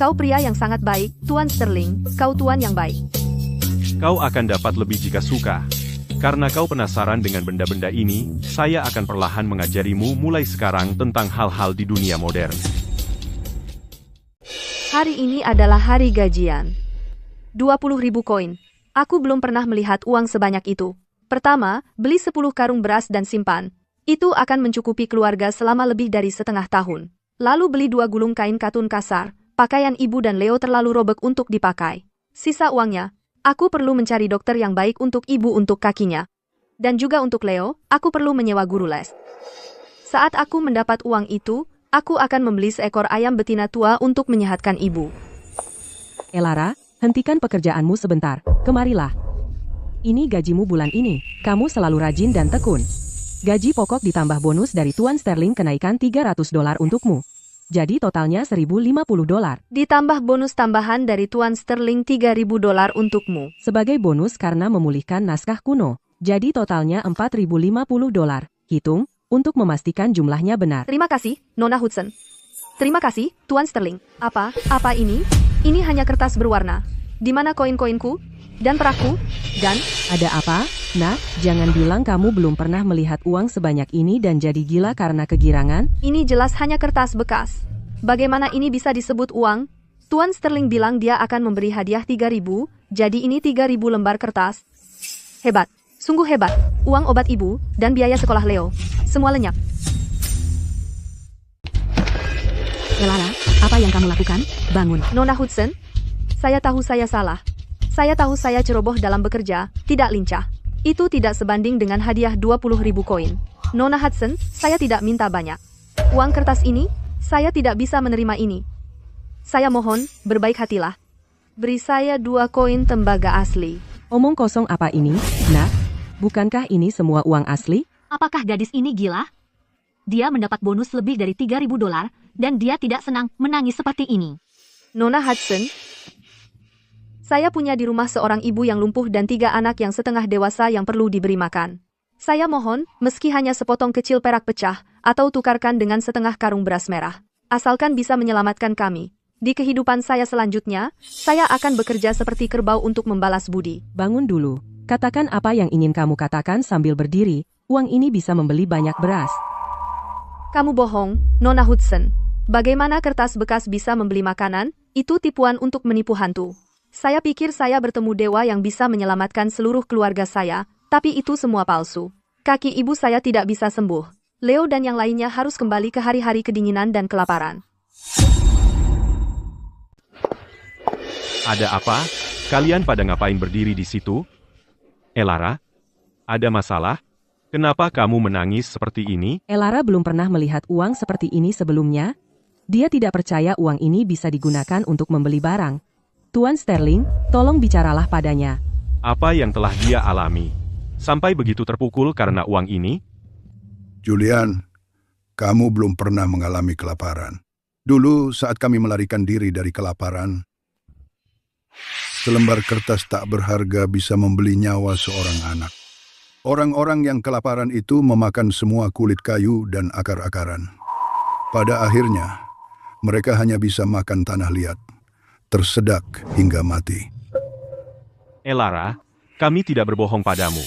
Kau pria yang sangat baik, Tuan Sterling, kau tuan yang baik. Kau akan dapat lebih jika suka. Karena kau penasaran dengan benda-benda ini, saya akan perlahan mengajarimu mulai sekarang tentang hal-hal di dunia modern. Hari ini adalah hari gajian. 20.000 koin. Aku belum pernah melihat uang sebanyak itu. Pertama, beli 10 karung beras dan simpan. Itu akan mencukupi keluarga selama lebih dari setengah tahun. Lalu beli 2 gulung kain katun kasar. Pakaian ibu dan Leo terlalu robek untuk dipakai. Sisa uangnya, aku perlu mencari dokter yang baik untuk ibu untuk kakinya. Dan juga untuk Leo, aku perlu menyewa guru les. Saat aku mendapat uang itu, aku akan membeli seekor ayam betina tua untuk menyehatkan ibu. Elara, hentikan pekerjaanmu sebentar. Kemarilah. Ini gajimu bulan ini. Kamu selalu rajin dan tekun. Gaji pokok ditambah bonus dari Tuan Sterling kenaikan $300 untukmu. Jadi totalnya $1.050. Ditambah bonus tambahan dari Tuan Sterling $3.000 untukmu. Sebagai bonus karena memulihkan naskah kuno. Jadi totalnya $4.050. Hitung, untuk memastikan jumlahnya benar. Terima kasih, Nona Hudson. Terima kasih, Tuan Sterling. Apa ini? Ini hanya kertas berwarna. Di mana koin-koinku? Dan perakku? Dan? Ada apa? Nah, jangan bilang kamu belum pernah melihat uang sebanyak ini dan jadi gila karena kegirangan. Ini jelas hanya kertas bekas. Bagaimana ini bisa disebut uang? Tuan Sterling bilang dia akan memberi hadiah 3.000, jadi ini 3.000 lembar kertas. Hebat, sungguh hebat. Uang obat ibu, dan biaya sekolah Leo. Semua lenyap. Elara, apa yang kamu lakukan? Bangun. Nona Hudson, saya tahu saya salah. Saya tahu saya ceroboh dalam bekerja, tidak lincah. Itu tidak sebanding dengan hadiah 20.000 koin. Nona Hudson, saya tidak minta banyak. Uang kertas ini, saya tidak bisa menerima ini. Saya mohon, berbaik hatilah. Beri saya 2 koin tembaga asli. Omong kosong apa ini? Nah, bukankah ini semua uang asli? Apakah gadis ini gila? Dia mendapat bonus lebih dari $3.000 dan dia tidak senang menangis seperti ini. Nona Hudson, saya punya di rumah seorang ibu yang lumpuh dan 3 anak yang setengah dewasa yang perlu diberi makan. Saya mohon, meski hanya sepotong kecil perak pecah, atau tukarkan dengan setengah karung beras merah. Asalkan bisa menyelamatkan kami. Di kehidupan saya selanjutnya, saya akan bekerja seperti kerbau untuk membalas budi. Bangun dulu. Katakan apa yang ingin kamu katakan sambil berdiri. Uang ini bisa membeli banyak beras. Kamu bohong, Nona Hudson. Bagaimana kertas bekas bisa membeli makanan? Itu tipuan untuk menipu hantu. Saya pikir saya bertemu dewa yang bisa menyelamatkan seluruh keluarga saya, tapi itu semua palsu. Kaki ibu saya tidak bisa sembuh. Leo dan yang lainnya harus kembali ke hari-hari kedinginan dan kelaparan. Ada apa? Kalian pada ngapain berdiri di situ? Elara? Ada masalah? Kenapa kamu menangis seperti ini? Elara belum pernah melihat uang seperti ini sebelumnya. Dia tidak percaya uang ini bisa digunakan untuk membeli barang. Tuan Sterling, tolong bicaralah padanya. Apa yang telah dia alami? Sampai begitu terpukul karena uang ini? Julian, kamu belum pernah mengalami kelaparan. Dulu saat kami melarikan diri dari kelaparan, selembar kertas tak berharga bisa membeli nyawa seorang anak. Orang-orang yang kelaparan itu memakan semua kulit kayu dan akar-akaran. Pada akhirnya, mereka hanya bisa makan tanah liat, tersedak hingga mati. Elara, kami tidak berbohong padamu.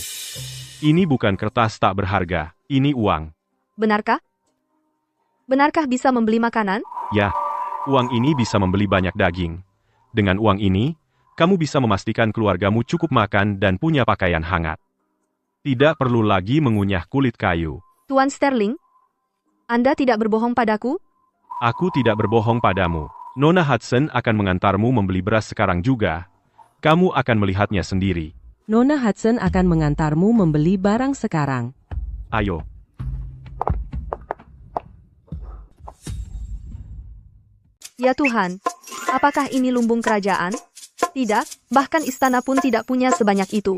Ini bukan kertas tak berharga, ini uang. Benarkah? Benarkah bisa membeli makanan? Ya, uang ini bisa membeli banyak daging. Dengan uang ini, kamu bisa memastikan keluargamu cukup makan dan punya pakaian hangat. Tidak perlu lagi mengunyah kulit kayu. Tuan Sterling, Anda tidak berbohong padaku? Aku tidak berbohong padamu. Nona Hudson akan mengantarmu membeli beras sekarang juga. Kamu akan melihatnya sendiri. Nona Hudson akan mengantarmu membeli barang sekarang. Ayo. Ya Tuhan, apakah ini lumbung kerajaan? Tidak, bahkan istana pun tidak punya sebanyak itu.